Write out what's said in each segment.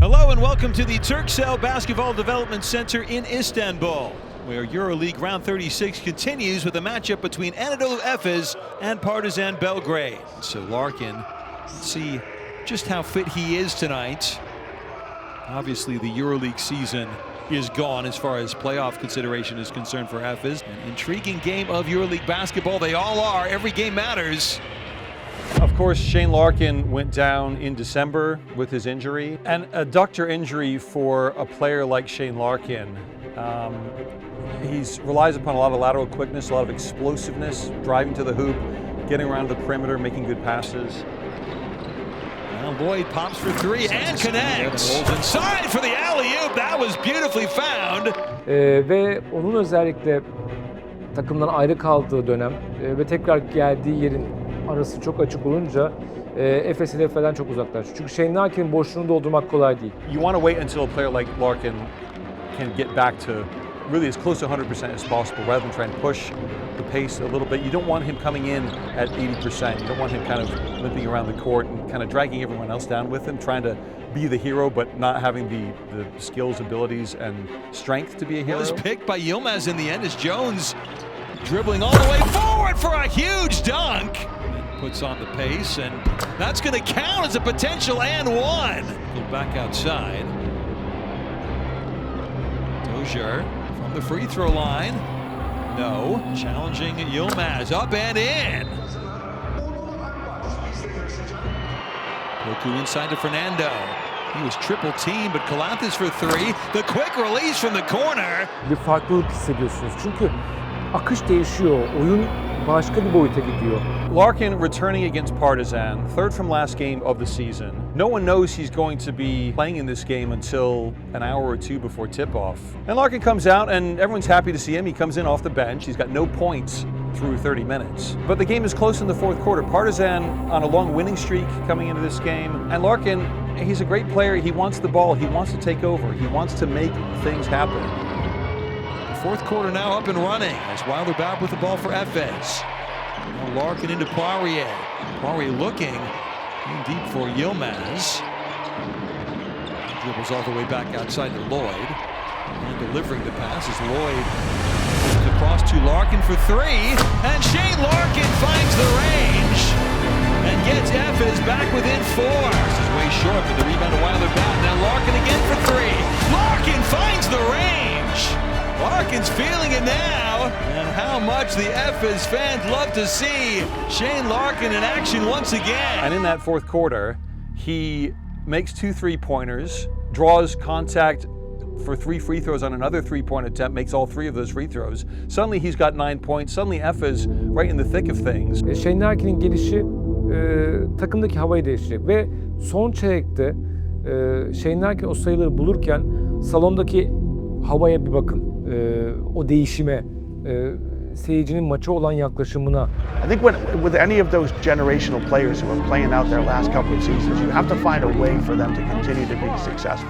Hello and welcome to the Turkcell Basketball Development Center in Istanbul, where EuroLeague Round 36 continues with a matchup between Anadolu Efes and Partizan Belgrade. So Larkin, let's see just how fit he is tonight. Obviously the EuroLeague season is gone as far as playoff consideration is concerned for Efes. An intriguing game of EuroLeague basketball. They all are. Every game matters. Of course, Shane Larkin went down in December with his injury. And a adductor injury for a player like Shane Larkin, he relies upon a lot of lateral quickness, a lot of explosiveness, driving to the hoop, getting around the perimeter, making good passes. Well, Lloyd pops for three and connects. Rolls inside for the alley-oop. That was beautifully found. Ve onun özellikle takımdan ayrı kaldığı dönem ve tekrar geldiği yerin arası çok açık olunca Efes hedeflerden çok uzaklaştı. Çünkü Shane Larkin'in boşluğunu doldurmak kolay değil. You want to wait until a player like Larkin can get back to really as close to 100% as possible rather than trying to push the pace a little bit. You don't want him coming in at 80%. You don't want him kind of limping around the court and kind of dragging everyone else down with him, trying to be the hero but not having the skills, abilities, and strength to be a hero. Was picked by Yilmaz in the end as Jones dribbling all the way forward for a huge dunk. Puts on the pace, and that's going to count as a potential and one. Go back outside. Dozier from the free throw line. No. Challenging Yilmaz. Up and in. Poku inside to Fernando. He was triple teamed, but Calathes for three. The quick release from the corner. Bir farklılık hissediyorsunuz. Çünkü akış değişiyor. Oyun başka bir boyuta gidiyor. Larkin returning against Partizan, third from last game of the season. No one knows he's going to be playing in this game until an hour or two before tip-off. And Larkin comes out and everyone's happy to see him. He comes in off the bench. He's got no points through 30 minutes. But the game is close in the fourth quarter. Partizan on a long winning streak coming into this game. And Larkin, he's a great player. He wants the ball. He wants to take over. He wants to make things happen. Fourth quarter now up and running as Wilder back with the ball for Efes. Now Larkin into Poirier. Poirier looking in deep for Yilmaz. Dribbles all the way back outside to Lloyd. And delivering the pass as Lloyd moves across to Larkin for three. And Shane Larkin finds the range and gets Efes back within four. This is way short, but the rebound to Wilder back. Now Larkin again for three. Larkin finds the range. Larkin's feeling it now, and how much the Efes fans love to see Shane Larkin in action once again. And in that fourth quarter, he makes 2 3-pointers, draws contact for 3 free throws on another 3-point attempt, makes all 3 of those free throws. Suddenly he's got 9 points. Suddenly Efes right in the thick of things. Shane Larkin'in gelişi takımdaki havayı değiştirecek ve son çeyrekte Shane Larkin o sayıları bulurken salondaki havaya bir bakın. O değişime, seyircinin maça olan yaklaşımına. I think with any of those generational players who are playing out their last couple of seasons, you have to find a way for them to continue to be successful.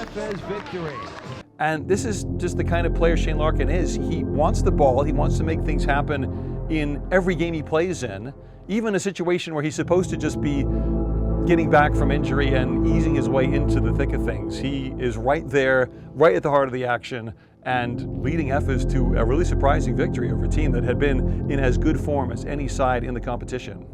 Efes victory. And this is just the kind of player Shane Larkin is. He wants the ball. He wants to make things happen in every game he plays in, even a situation where he's supposed to just be getting back from injury and easing his way into the thick of things. He is right there, right at the heart of the action, and leading Efes to a really surprising victory over a team that had been in as good form as any side in the competition.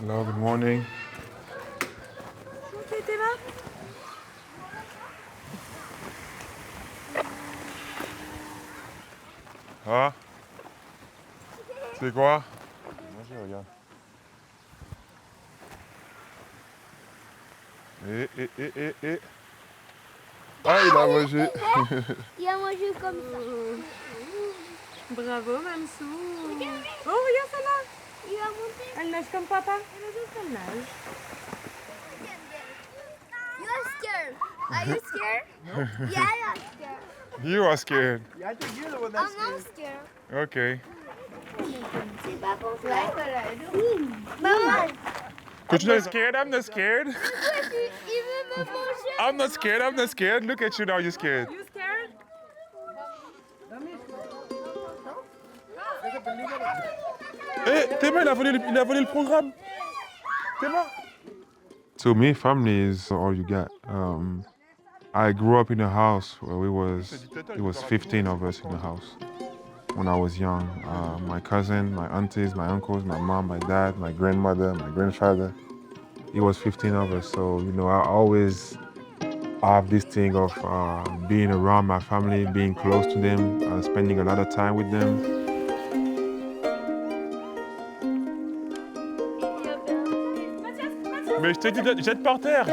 Hello, good morning. Ah, c'est quoi? Vas-y, regarde. Et. Ah, il a mangé. Il a mangé comme ça. Bravo, Mamsou. Oh, regarde ça là. Il a monté. Elle nage comme papa. Elle nage. You're scared. Are you scared? No. Yeah, I'm scared. You are scared. Yeah, I think you're the one that's I'm not scared. Okay. C'est pas pour ça. But you're not scared? I'm not scared. I'm not scared. I'm not scared. Look at you now. You're scared. You scared? Théma, il a volé le programme. Théma. To me, family is all you got. I grew up in a house where it was 15 of us in the house when I was young. My cousin, my aunties, my uncles, my mom, my dad, my grandmother, my grandfather. It was 15 of us. So, I always have this thing of being around my family, being close to them, spending a lot of time with them. Mais je te dis, jette par terre.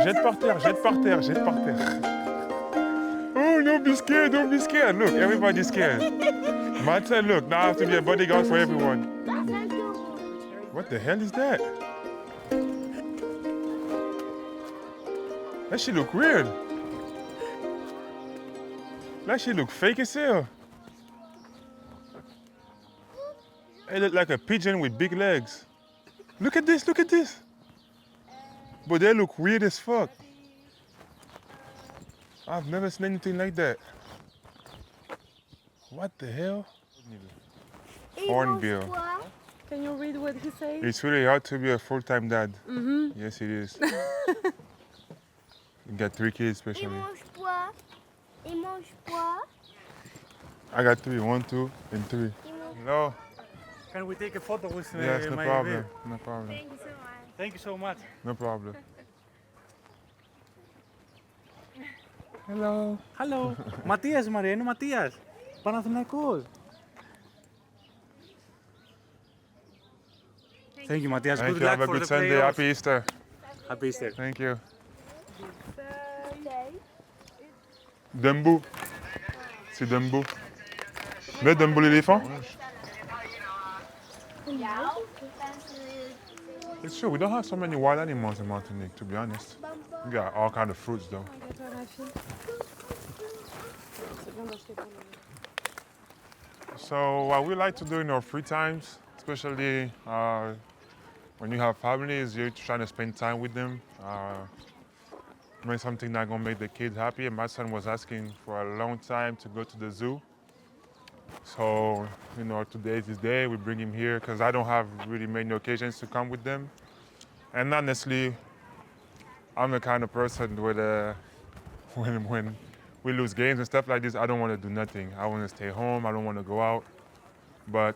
Oh, don't be scared. Look, everybody's scared. Martin, look, now I have to be a bodyguard for everyone. What the hell is that? That shit look weird. That shit look fake as hell. It look like a pigeon with big legs. Look at this. But they look weird as fuck. I've never seen anything like that. What the hell? Hornbill. Can you read what he says? It's really hard to be a full-time dad. Mm-hmm. Yes, it is. You got 3 kids, especially. Il mange quoi? I got 3, 1, 2, and 3. No. Can we take a photo with Yes, no my problem. baby? No problem. Thank you so much. Thank you so much. No problem. Hello. Hello. Mathias, Mariano, Mathias. Panathinaikos. Thank you, Mathias. Thank Good you. luck Have a for good the Sunday. playoffs. Happy Easter. Happy Easter. Thank you. Okay. Dumbo. C'est Dumbo. Mais Dumbo l'éléphant? It's true, we don't have so many wild animals in Martinique, to be honest. We got all kind of fruits, though. So what we like to do in our free times, especially when you have families, you're trying to spend time with them. Maybe something that's gonna make the kids happy. And my son was asking for a long time to go to the zoo. So, today is his day. We bring him here because I don't have really many occasions to come with them. And honestly, I'm the kind of person where when we lose games and stuff like this, I don't want to do nothing. I want to stay home. I don't want to go out. But,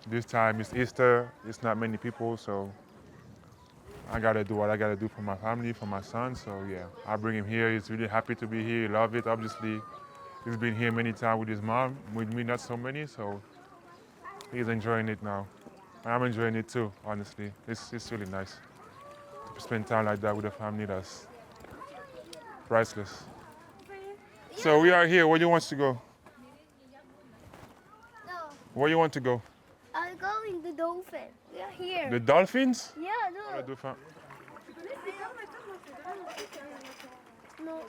this time it's Easter. It's not many people, so I got to do what I got to do for my family, for my son. So, yeah, I bring him here. He's really happy to be here. He loves it, obviously. He's been here many times with his mom, with me not so many, so he's enjoying it now. I'm enjoying it too, honestly. It's really nice to spend time like that with a family. That's priceless. So we are here. Where do you want to go? No, Where you want to go? I'm going to the dolphin. We are here. The dolphins? Yeah, The no. dauphin. No.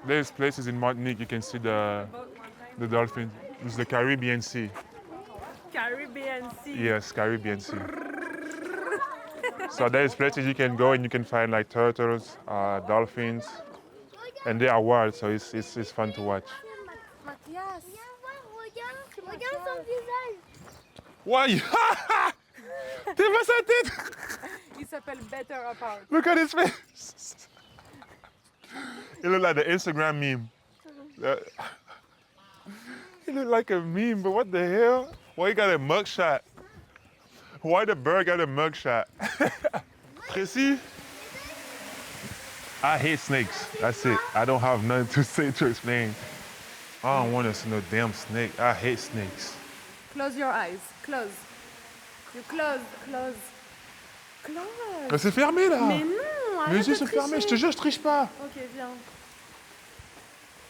There's places in Martinique you can see the dolphins. It's the Caribbean Sea. Caribbean Sea. Yes, Caribbean Sea. So there's places you can go and you can find like turtles, dolphins, and they are wild, so it's fun to watch. Mathias. Regarde son visage. Why? T'es pas sa tête? Il s'appelle Better Apart. Look at his face. He look like the Instagram meme. He look like a meme, but what the hell? Why he got a mugshot? Why the bird got a mugshot? Traicy? I hate snakes. That's it. I don't have nothing to say to explain. I don't want to see no damn snake. I hate snakes. Close your eyes. Close. You close. Mais c'est fermé là. Mais non, Les arrête yeux de sont fermés. Je tricher. te jure, je triche pas. Ok, viens.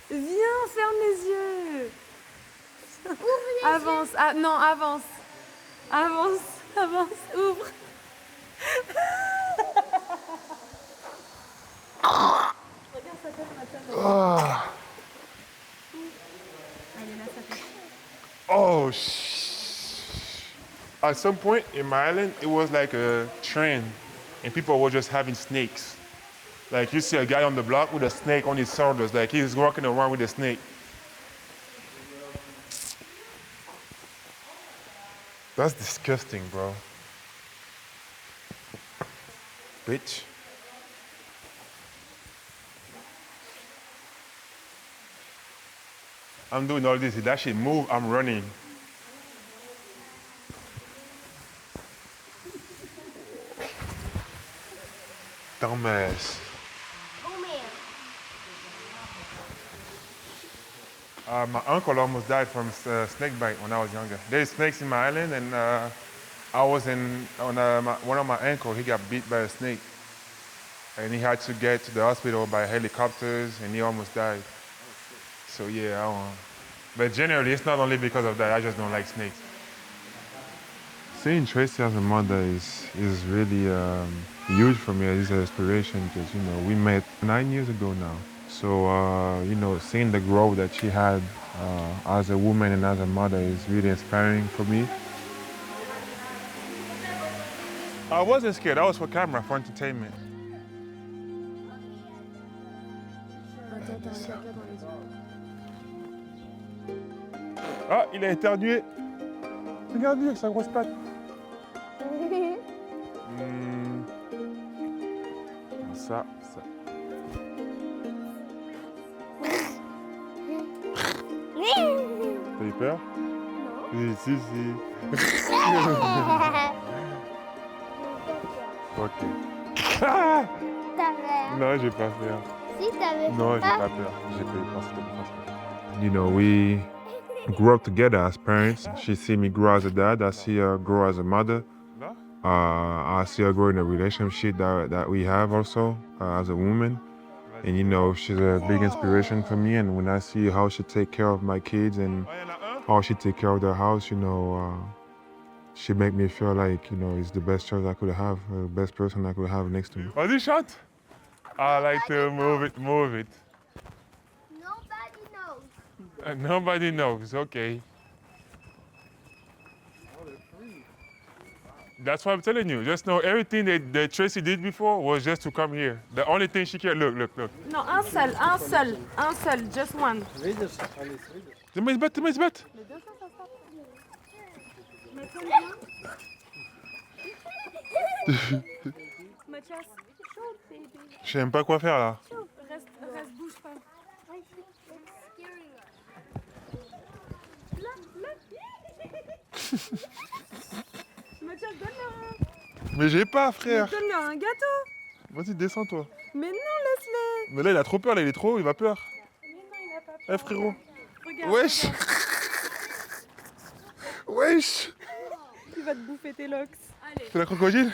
Viens, ferme les yeux. Avance. Ah, non, avance. Avance. Ouvre. Regarde, ça fait Mathias. Oh, shit. At some point in my island, it was like a trend, and people were just having snakes. Like you see a guy on the block with a snake on his shoulders, like he's walking around with a snake. That's disgusting, bro. Bitch. I'm doing all this. If that shit move, I'm running. Dumbass. My uncle almost died from snake bite when I was younger. There's snakes in my island, and I was on one of my ankles. He got beat by a snake, and he had to get to the hospital by helicopters, and he almost died. So yeah, but generally, it's not only because of that. I just don't like snakes. Seeing Traicy as a mother is really huge for me as an inspiration, because we met 9 years ago now. So seeing the growth that she had as a woman and as a mother is really inspiring for me. I wasn't scared. I was for camera, for entertainment. Ah, il a éternué. Regarde-lui avec sa grosse patte. Ça. T'as eu peur? Non. Oui, si. Ok. Ah! Non, j'ai pas peur. Si t'avais Non, j'ai pas peur. J'ai peur. We grew up together as parents. She see me grow as a dad. I see her grow as a mother. I see her grow in a relationship that we have also as a woman. And she's a big inspiration for me. And when I see how she take care of my kids and how she take care of the house, she make me feel like, it's the best choice I could have, the best person I could have next to me. Vas-y, chante. I like to move it. Nobody knows. Nobody knows, okay. That's what I'm telling you. Just know everything that Traicy did before was just to come here. The only thing she cared, look. Non, un seul, just one. Tu mets bête. Mathias, chaud, baby. Je sais même pas quoi faire là. Reste, bouge pas. Mathias, donne-le. Mais j'ai pas, frère. Donne-le un gâteau. Vas-y, descends toi. Mais non, laisse-le. Mais là, il a trop peur, là, il est trop haut, il va peur. Mais non, il a pas peur. Frérot. Regarde. Wesh. Wesh. Il va te bouffer tes locks. Allez. C'est la crocodile?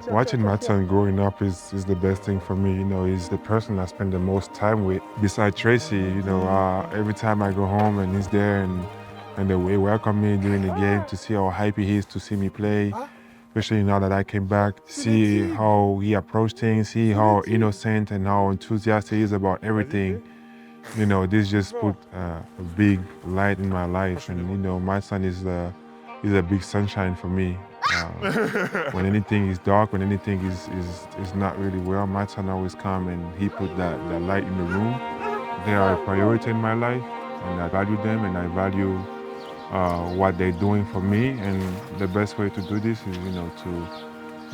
Watching my son growing up is the best thing for me. He's the person I spend the most time with. Besides Traicy, every time I go home and he's there and the way he welcomed me during the game, to see how happy he is to see me play, especially now that I came back, see how he approached things, see how innocent and how enthusiastic he is about everything. This just put a big light in my life, and my son is a big sunshine for me. When anything is dark, when anything is not really well, my son always come and he put that light in the room. They are a priority in my life, and I value them, and I value what they're doing for me. And the best way to do this is, to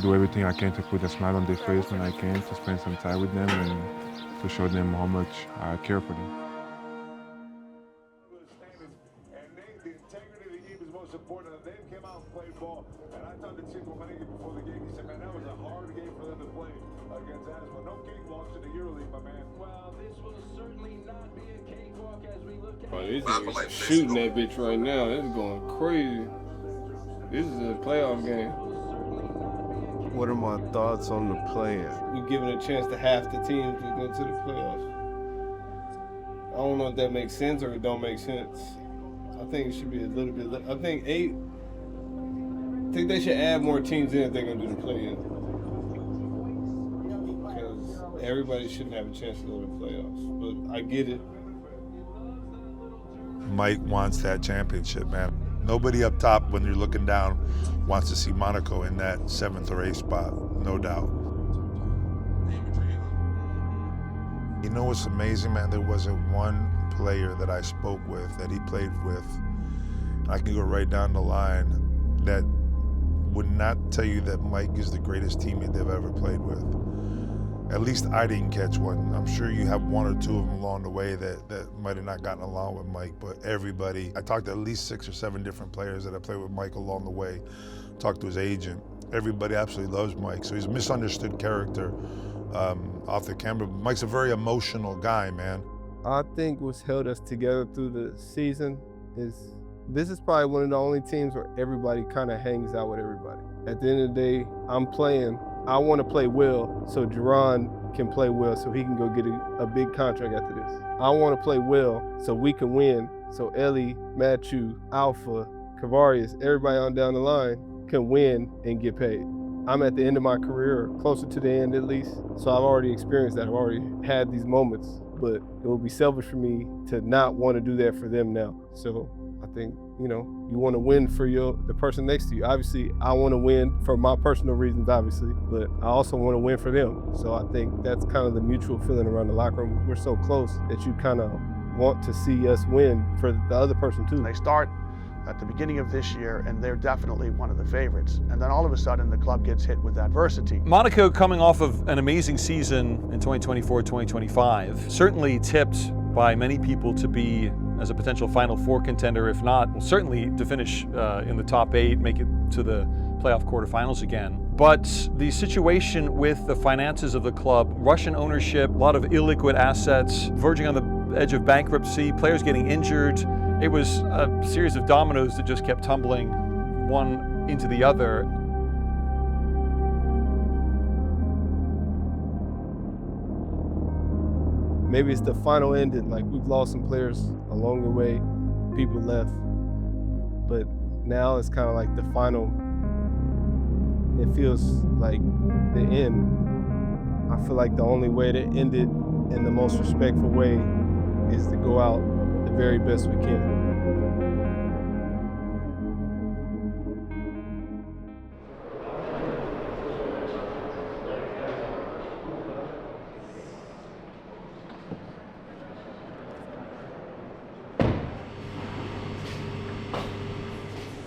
do everything I can to put a smile on their face when I can, to spend some time with them and to show them how much I care for them. against Athens. Well, no cakewalks in the EuroLeague, my man. Well, this will certainly not be a cakewalk as we look at These niggas shooting that bitch right now. It's going crazy. This is a playoff game. What are my thoughts on the play-in? You're giving a chance to half the teams to go to the playoffs. I don't know if that makes sense or it don't make sense. I think it should be a little bit. I think 8. I think they should add more teams in if they're gonna do the play-in. Because everybody shouldn't have a chance to go to the playoffs. But I get it. Mike wants that championship, man. Nobody up top, when you're looking down, wants to see Monaco in that 7th or 8th spot, no doubt. You know what's amazing, man? There wasn't one player that I spoke with, that he played with, I can go right down the line, that would not tell you that Mike is the greatest teammate they've ever played with. At least I didn't catch one. I'm sure you have one or two of them along the way that might have not gotten along with Mike, but everybody, I talked to at least 6 or 7 different players that I played with Mike along the way, talked to his agent. Everybody absolutely loves Mike, so he's a misunderstood character off the camera. Mike's a very emotional guy, man. I think what's held us together through the season is this is probably one of the only teams where everybody kind of hangs out with everybody. At the end of the day, I'm playing. I want to play well so Jerron can play well so he can go get a big contract after this. I want to play well so we can win so Ellie, Matthew, Alpha, Kavarius, everybody on down the line can win and get paid. I'm at the end of my career, or closer to the end at least, so I've already experienced that. I've already had these moments, but it would be selfish for me to not want to do that for them now. So I think, you know, you want to win for the person next to you. Obviously, I want to win for my personal reasons, obviously, but I also want to win for them. So I think that's kind of the mutual feeling around the locker room. We're so close that you kind of want to see us win for the other person too. They start at the beginning of this year, and they're definitely one of the favorites. And then all of a sudden, the club gets hit with adversity. Monaco, coming off of an amazing season in 2024-2025, certainly tipped by many people to be as a potential Final Four contender, if not, well, certainly to finish in the top 8, make it to the playoff quarterfinals again. But the situation with the finances of the club, Russian ownership, a lot of illiquid assets, verging on the edge of bankruptcy, players getting injured, it was a series of dominoes that just kept tumbling one into the other. Maybe it's the final ending, like we've lost some players along the way, people left, but now it's kind of like the final, it feels like the end. I feel like the only way to end it in the most respectful way is to go out the very best we can.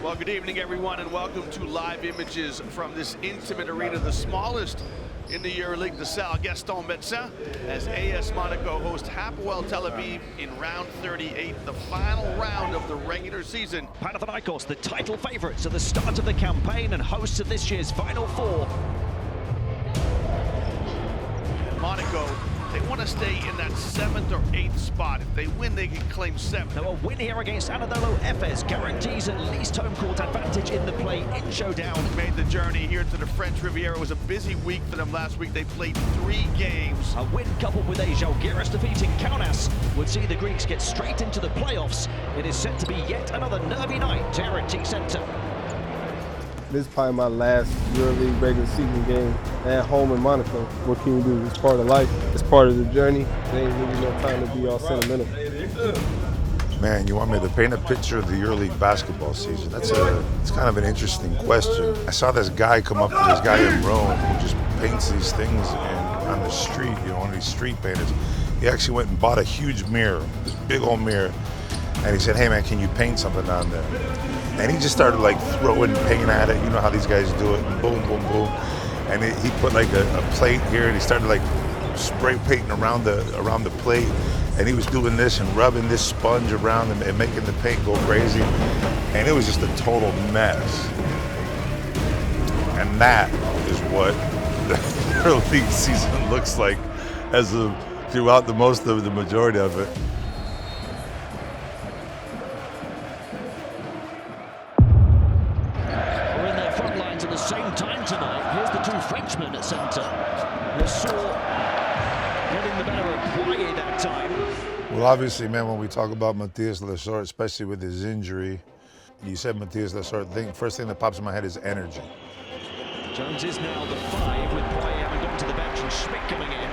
Well, good evening, everyone, and welcome to live images from this intimate arena, the smallest in the EuroLeague, the Salle Gaston Médecin, as AS Monaco host Hapoel Tel Aviv in round 38, the final round of the regular season. Panathinaikos, the title favourites at the start of the campaign and hosts of this year's Final Four. Monaco, they want to stay in that 7th or 8th spot. If they win, they can claim 7th. Now, a win here against Anadolu Efes guarantees at least home court advantage in the play-in showdown. Made the journey here to the French Riviera. It was a busy week for them last week. They played 3 games. A win coupled with a Žalgiris defeating Kaunas would see the Greeks get straight into the playoffs. It is set to be yet another nervy night here at T-Center. This is probably my last EuroLeague regular season game at home in Monaco. What can you do? It's part of life. It's part of the journey. There ain't really no time to be all sentimental. Man, you want me to paint a picture of the EuroLeague basketball season? It's kind of an interesting question. I saw this guy come up to this guy in Rome who just paints these things on the street, you know, one of these street painters. He actually went and bought a huge mirror, this big old mirror, and he said, hey man, can you paint something on there? And he just started like throwing paint at it. You know how these guys do it, and boom, boom, boom. And he put like a plate here, and he started like spray painting around the plate. And he was doing this and rubbing this sponge around and making the paint go crazy. And it was just a total mess. And that is what the EuroLeague season looks like throughout the majority of it. We're in their front lines at the same time tonight. Here's the two Frenchman at centre. Lessort getting the better of Poirier that time. Well, obviously, man, when we talk about Mathias Lessort, especially with his injury, you said Mathias Lessort, first thing that pops in my head is energy. Jones is now the 5 with Poirier having gone to the bench and Schmidt coming in.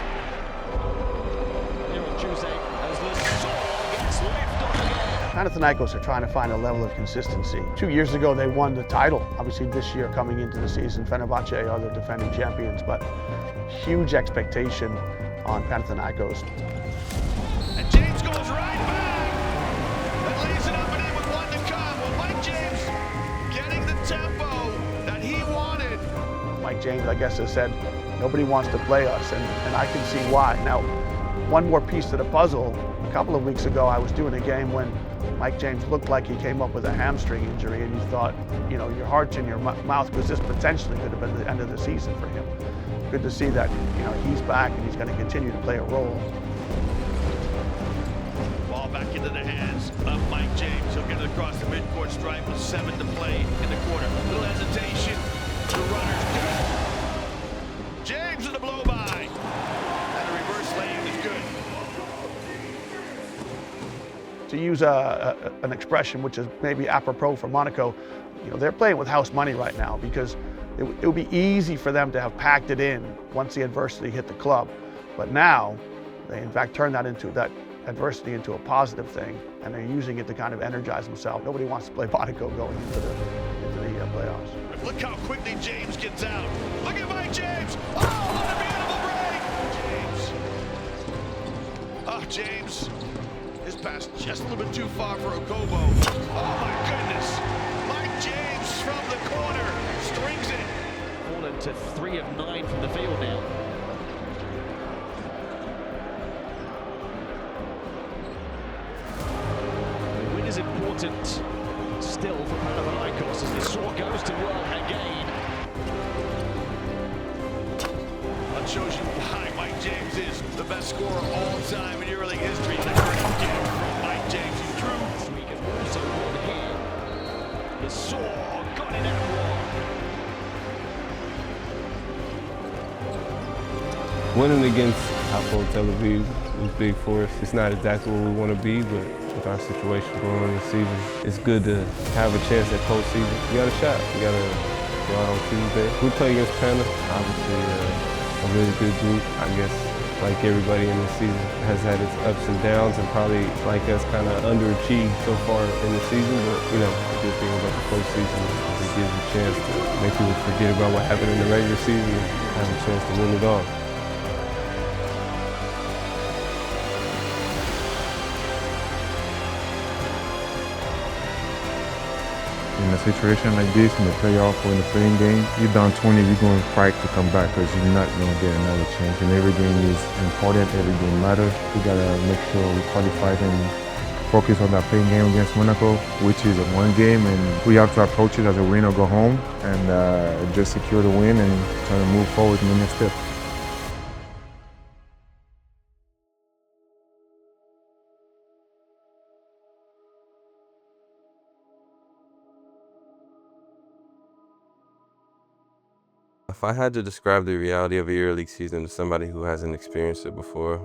Here on Tuesday as Lessort gets left on again. Panathinaikos are trying to find a level of consistency. 2 years ago, they won the title. Obviously, this year coming into the season, Fenerbahce are the defending champions, but huge expectation on Panathinaikos. And James goes right back and lays it up and in with one to come. Well, Mike James getting the tempo that he wanted. Mike James, I guess, has said, nobody wants to play us, and I can see why. Now, one more piece to the puzzle. A couple of weeks ago, I was doing a game when Mike James looked like he came up with a hamstring injury, and you thought, you know, your heart's in your mouth, because this potentially could have been the end of the season for him. Good to see that, you know, he's back and he's going to continue to play a role. Ball back into the hands of Mike James. He'll get it across the midcourt stripe with 7 to play in the quarter. Little hesitation. The runner's good. James with a blow by. And a reverse lane is good. To use an expression which is maybe apropos for Monaco, you know, they're playing with house money right now, because it would be easy for them to have packed it in once the adversity hit the club. But now, they in fact turn that adversity into a positive thing, and they're using it to kind of energize themselves. Nobody wants to play Monaco going into the playoffs. Look how quickly James gets out. Look at Mike James. Oh, what a beautiful break. James. Oh, James. His pass just a little bit too far for Okobo. Oh, my goodness. Mike James from the corner strings it. Fallen to 3 of 9 from the field now. The win is important still for Panathinaikos as Lessort goes to work again. That shows you why Mike James is the best scorer of all time in EuroLeague history. And a great game from Mike James, who drew. We can also win here. Lessort got it out wrong. Winning against Hapoel Tel Aviv was big for us. It's not exactly where we want to be, but with our situation going on in the season, it's good to have a chance at postseason. We got a shot. We got to go out on Tuesday. We play against Pana, obviously a really good group. I guess like everybody in the season has had its ups and downs, and probably like us kind of underachieved so far in the season. But you know, the good thing about the postseason is it gives you a chance to make people forget about what happened in the regular season and have a chance to win it all. In a situation like this, in the playoff or in the playing game, you're down 20, you're going to fight to come back, because you're not going to get another chance. And every game is important, every game matters. We got to make sure we qualify and focus on that playing game against Monaco, which is a one game, and we have to approach it as a win or go home and just secure the win and try to move forward in the next step. If I had to describe the reality of a EuroLeague season to somebody who hasn't experienced it before,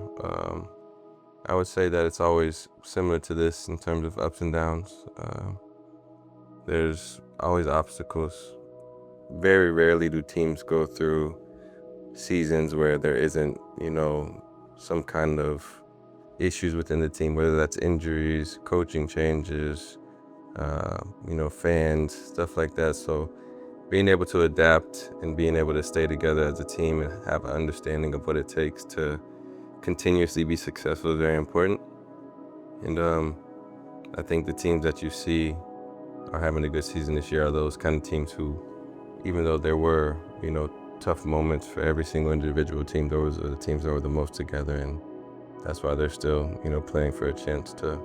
I would say that it's always similar to this in terms of ups and downs. There's always obstacles. Very rarely do teams go through seasons where there isn't, you know, some kind of issues within the team, whether that's injuries, coaching changes, you know, fans, stuff like that. So being able to adapt and being able to stay together as a team and have an understanding of what it takes to continuously be successful is very important. And I think the teams that you see are having a good season this year are those kind of teams who, even though there were, you know, tough moments for every single individual team, those are the teams that were the most together, and that's why they're still, you know, playing for a chance to,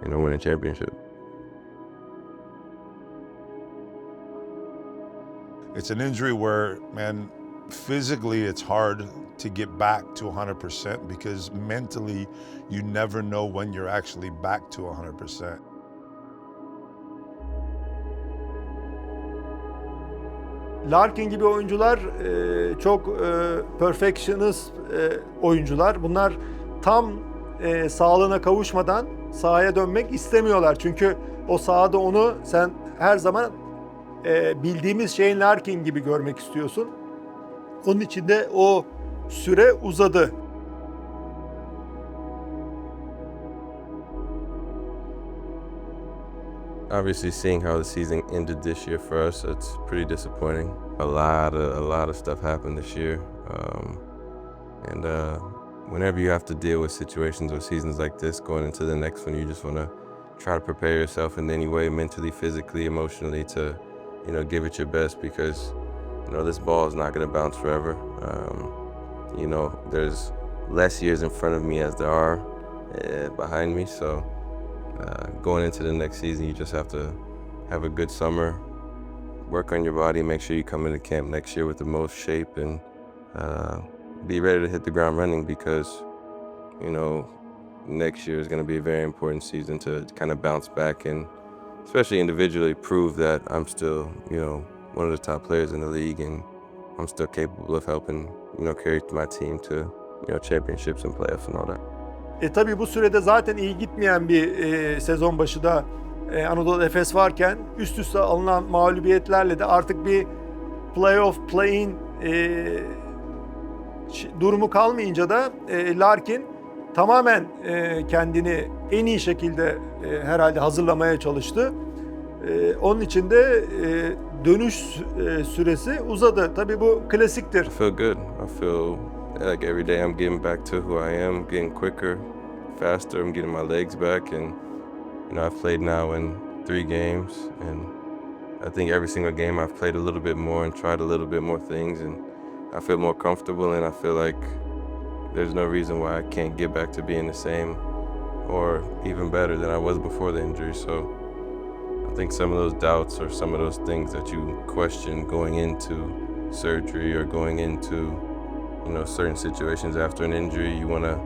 you know, win a championship. It's an injury where, man, physically it's hard to get back to 100% because mentally you never know when you're actually back to 100%. Larkin gibi oyuncular çok perfectionist oyuncular. Bunlar tam sağlığına kavuşmadan sahaya dönmek istemiyorlar. Çünkü o sahada onu sen her zaman bildiğimiz şeyin Larkin gibi görmek istiyorsun. Onun için de o süre uzadı. Obviously, seeing how the season ended this year for us, it's pretty disappointing. A lot of stuff happened this year, and whenever you have to deal with situations or seasons like this, going into the next one, you just want to try to prepare yourself in any way, mentally, physically, emotionally, to give it your best, because this ball is not going to bounce forever. There's less years in front of me as there are behind me, so. Going into the next season, you just have to have a good summer, work on your body, make sure you come into camp next year with the most shape, and be ready to hit the ground running, because next year is going to be a very important season to kind of bounce back and especially individually prove that I'm still one of the top players in the league, and I'm still capable of helping carry my team to championships and playoffs and all that. Tabii bu sürede zaten iyi gitmeyen bir sezon başı da Anadolu Efes varken üst üste alınan mağlubiyetlerle de artık bir playoff play-in durumu kalmayınca da Larkin tamamen kendini en iyi şekilde herhalde hazırlamaya çalıştı. Onun için de dönüş süresi uzadı. Tabii bu klasiktir. I feel good. I feel like every day I'm getting back to who I am, getting quicker, faster. I'm getting my legs back, and I've played now in 3 games, and I think every single game I've played a little bit more and tried a little bit more things, and I feel more comfortable, and I feel like there's no reason why I can't get back to being the same or even better than I was before the injury. So I think some of those doubts or some of those things that you question going into surgery or going into certain situations after an injury, you want to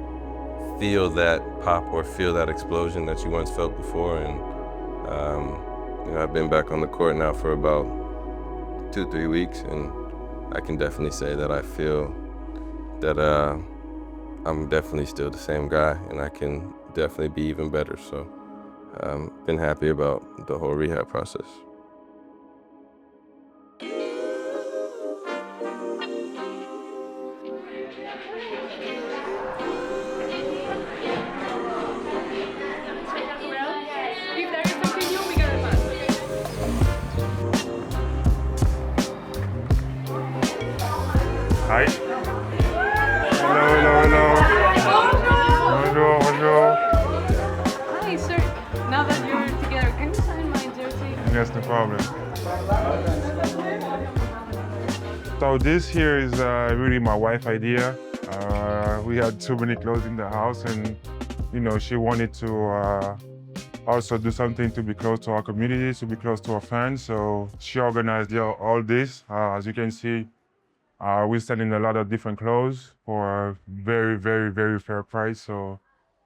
feel that pop or feel that explosion that you once felt before. And I've been back on the court now for about 2-3 weeks, and I can definitely say that I feel that I'm definitely still the same guy, and I can definitely be even better. So been happy about the whole rehab process. Hi. Hello. Bonjour. Hi, sir. Now that you're together, can you sign my jersey? Yes, no problem. So this here is really my wife's idea. We had too many clothes in the house, and she wanted to also do something to be close to our community, to be close to our fans. So she organized all this. As you can see, we're selling a lot of different clothes for a very, very, very fair price. So,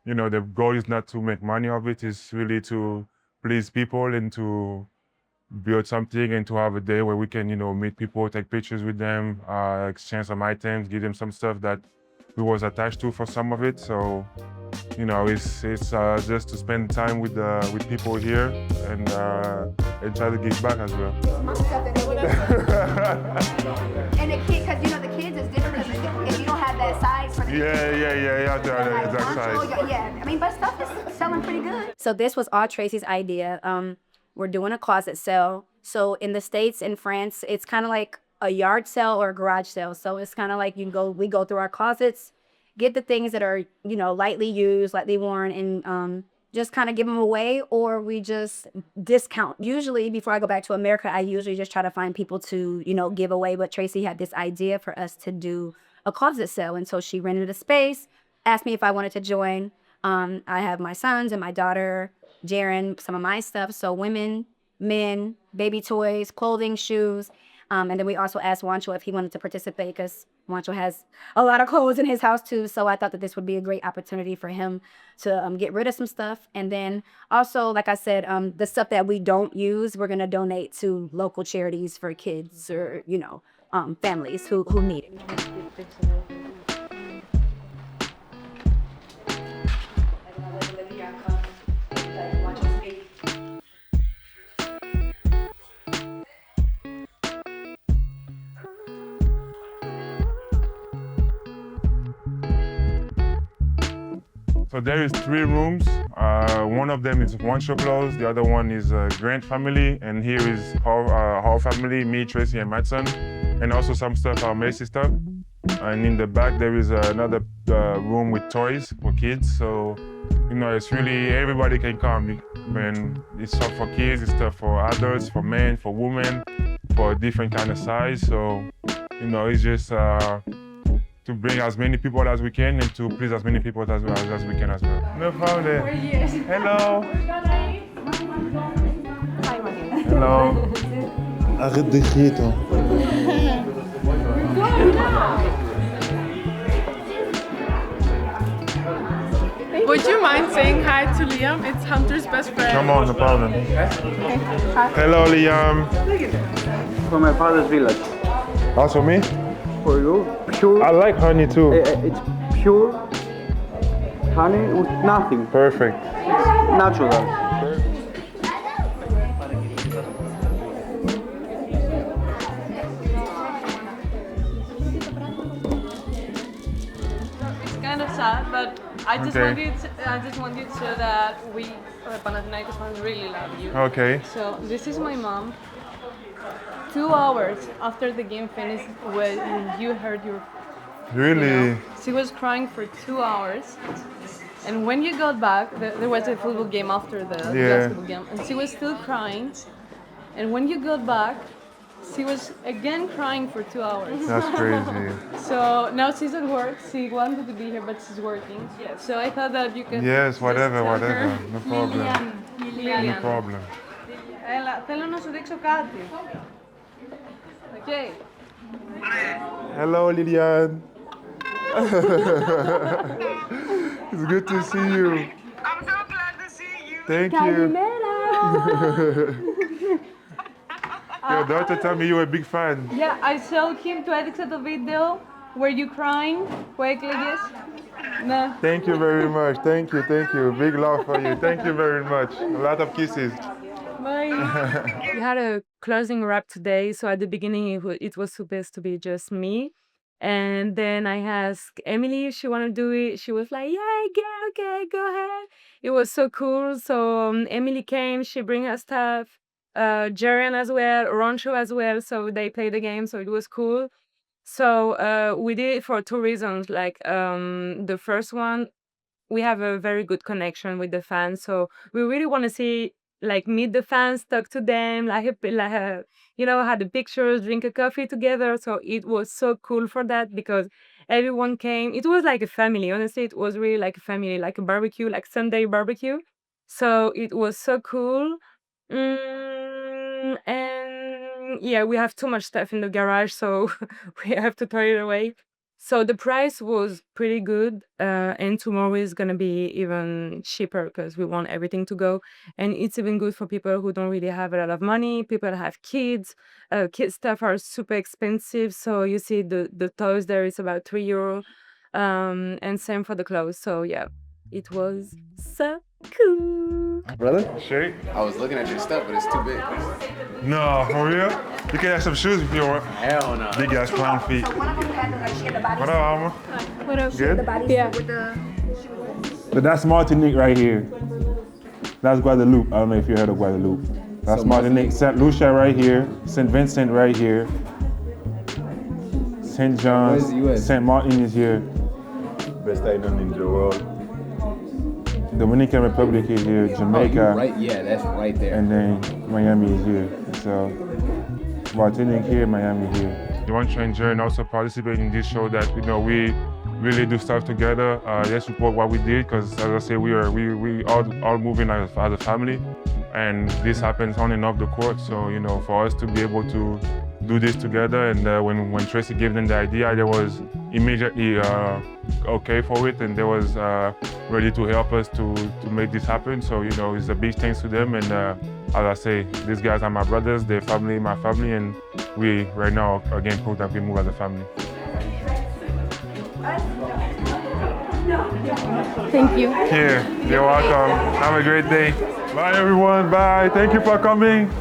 the goal is not to make money of it. It's really to please people and to build something and to have a day where we can, meet people, take pictures with them, exchange some items, give them some stuff that we was attached to for some of it. So, it's just to spend time with people here and try to give back as well. And the kid, because the kids is different, because if you don't have that size for the Yeah, you have to have that exact size. Yeah, but stuff is selling pretty good. So this was all Tracy's idea. We're doing a closet sale. So in the States, in France, it's kind of like a yard sale or a garage sale. So it's kind of like we go through our closets, get the things that are, lightly used, lightly worn, and just kind of give them away, or we just discount. Usually, before I go back to America, I usually just try to find people to, give away. But Tracy had this idea for us to do a closet sale. And so she rented a space, asked me if I wanted to join. I have my sons and my daughter, Jaren, some of my stuff. So women, men, baby toys, clothing, shoes. And then we also asked Juancho if he wanted to participate because Juancho has a lot of clothes in his house too. So I thought that this would be a great opportunity for him to get rid of some stuff. And then also, like I said, the stuff that we don't use, we're going to donate to local charities for kids or, you know, families who need it. So there is 3 rooms. One of them is Juancho clothes, the other one is Grant family, and here is our family, me, Traicy, and Matson, and also some stuff, our Macy stuff. And in the back there is another room with toys for kids. So, you know, it's really, everybody can come. And it's stuff for kids, it's stuff for adults, for men, for women, for different kind of size. So, you know, it's just to bring as many people as we can and to please as many people as we can as well. No problem. Hello. Hello. Arrête de crier, toi. Would you mind saying hi to Liam? It's Hunter's best friend. Come on, no problem. Okay. Hi. Hello, Liam. From my father's village. Also me? For you, pure. I like honey too. It's pure honey with nothing. Perfect. It's natural. It's kind of sad, but I just Okay. want you to know that we, Panathinaikos fans, really love you. Okay. So this is my mom. 2 hours after the game finished, when you heard your, Really? she was crying for 2 hours. And when you got back, there was a football game after the basketball game, and she was still crying. And when you got back, she was again crying for 2 hours. That's crazy. So now she's at work. She wanted to be here, but she's working. So I thought that you can. Yes, whatever, just tell whatever. her. No problem. No problem. Έλα, θέλω να σου δείξω κάτι. Okay. Hello, Lilian. It's good to see you. I'm so glad to see you. Thank you. Your daughter told me you were a big fan. Yeah, I showed him, του έδειξα το βίντεο. Were you crying? Που έκλαιγες? Ναι. Thank you very much. Thank you, thank you. Big love for you. Thank you very much. A lot of kisses. Bye. We had a closing wrap today, so at the beginning it was supposed to be just me. And then I asked Emily if she wanted to do it. She was like, yeah, okay, go ahead. It was so cool. So Emily came, she bring her stuff, Jerian as well, Roncho as well. So they played the game, so it was cool. So we did it for 2 reasons. Like the first one, we have a very good connection with the fans. So we really want to see, like, meet the fans, talk to them, you know, had the pictures, drink a coffee together. So it was so cool for that because everyone came. It was like a family. Honestly, it was really like a family, like a barbecue, like Sunday barbecue. So it was so cool. And yeah, we have too much stuff in the garage, so we have to throw it away. So the price was pretty good, and tomorrow is gonna be even cheaper because we want everything to go. And it's even good for people who don't really have a lot of money, people that have kids. Kids stuff are super expensive, so you see the toys there is about €3, and same for the clothes. So yeah, it was so cool. Brother? Shake? I was looking at your stuff, but it's too big. No, for real? You can have some shoes if you want. Hell no. Big ass clown feet. What up, Alma? What up? Good? Yeah. But that's Martinique right here. That's Guadeloupe. I don't know if you heard of Guadeloupe. That's Martinique. St. Lucia right here. St. Vincent right here. St. John's. St. Martin is here. Best island in the world. Dominican Republic is here. Jamaica. Oh, right? Yeah, that's right there. And then Miami is here. So Martinique here, Miami here. You want to enjoy and also participate in this show that, you know, we really do stuff together. They support what we did because, as I say, we all moving as a family, and this happens on and off the court. So, you know, for us to be able to do this together. And when Traicy gave them the idea, they was immediately okay for it, and they was ready to help us to make this happen. So it's a big thanks to them. And as I say, these guys are my brothers, their family, my family, and we right now again prove that we move as a family. Thank you. Here, you're welcome. Have a great day. Bye everyone. Bye. Thank you for coming.